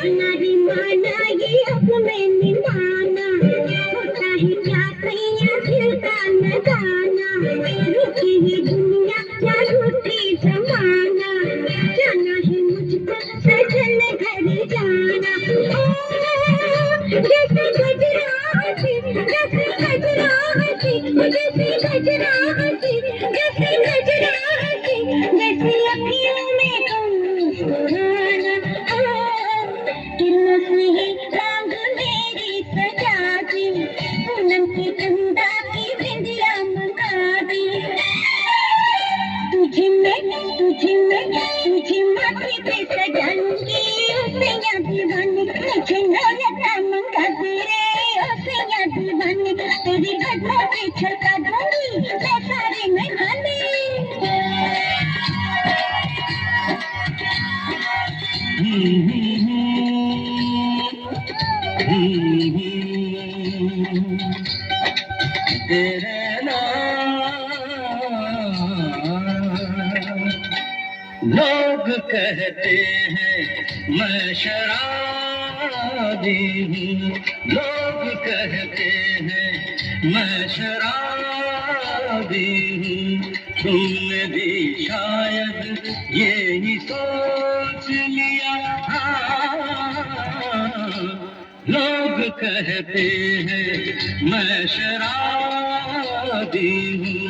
नहीं माना ये अब मैंने माना, होता है क्या सैया दिल का न जाना, रूठी है दुनिया या रूठी जमाना, जाना है मुझको सजन घर जाना। जैसे गजराती, जैसे गजराती, जैसे गजराती, जैसे गजराती, जैसे अखियों में सुहाना, किरणों से ही मांग मेरी सजा दी, पूनम की चंदा की बिंदिया मंगा दी, तुझे माथे पे सजाऊंगी सैया दीवानी, मुझे नौलता मंगा दे रे ओ सैया दीवानी, तेरी घटना पे छलका दूंगी मैं सारे मेहमानी। तेरे लोग कहते हैं मैं शराबी हूँ, लोग कहते हैं मैं शराबी हूँ, तुमने भी शायद यही सोच लिया। लोग कहते हैं मैं शराबी हूँ।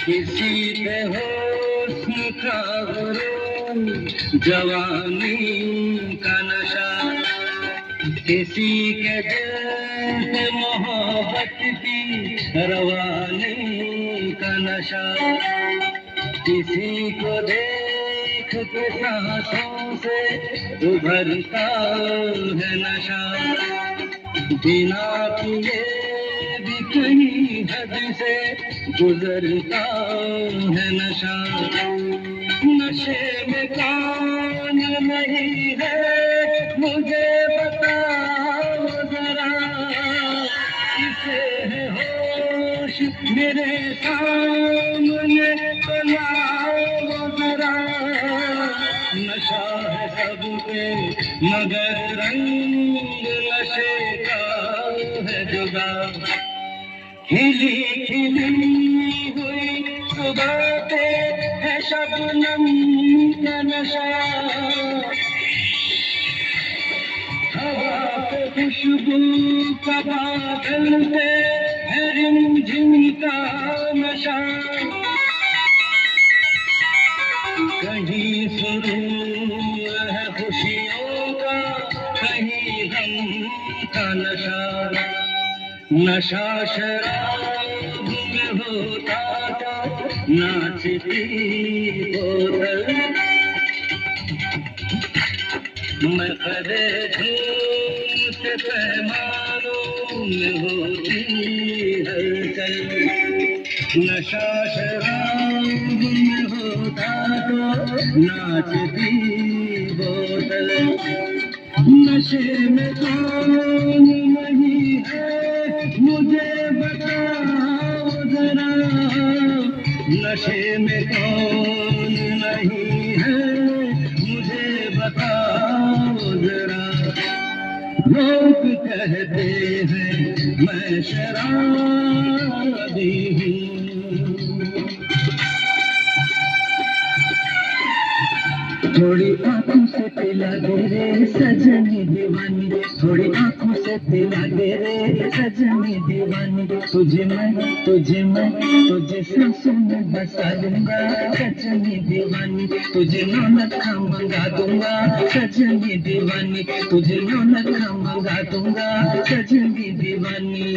किसी पे हुस्न का गुरूर, जवानी का नशा, किसी के दिल से मोहब्बत की रवानी का नशा, किसी को देख के सांसों से उभरता है नशा, बिना पिए भी कहीं हद से गुजरता है नशा। नशे में कौन नहीं है मुझे बताओ जरा, किसे है होश मेरे सामने तो लाओ जरा। नशा है सब पे मगर रंग नशे का है जुदा, खिली खिली हुई सुबह पे है शबनम का नशा, हवा पे खुशबू का बादल पे है रिमझिम का नशा, कहीं सुरूर है खुशियों का, कहीं गम का नशा। नशा शराब में होता था नाचती बोतल, मैं करे धूम से पैमानों में होती हलचल। नशा शराब में होता तो नाचती बोतल, नशे में कौन नहीं है मुझे बताओ जरा, नशे में कौन नहीं है मुझे बताओ जरा। लोग कहते हैं मैं शराबी हूँ। थोड़ी आंखों से पिला दे रे सजनी दीवानी, थोड़ी आंखों से पिला दे रे सजनी दीवानी, तुझे तुझे सांसों में बसा दूंगा सजनी दीवानी, तुझे नौलखा मंगा दूंगा सजनी दीवानी, तुझे नौलखा मंगा दूंगा सजनी दीवानी।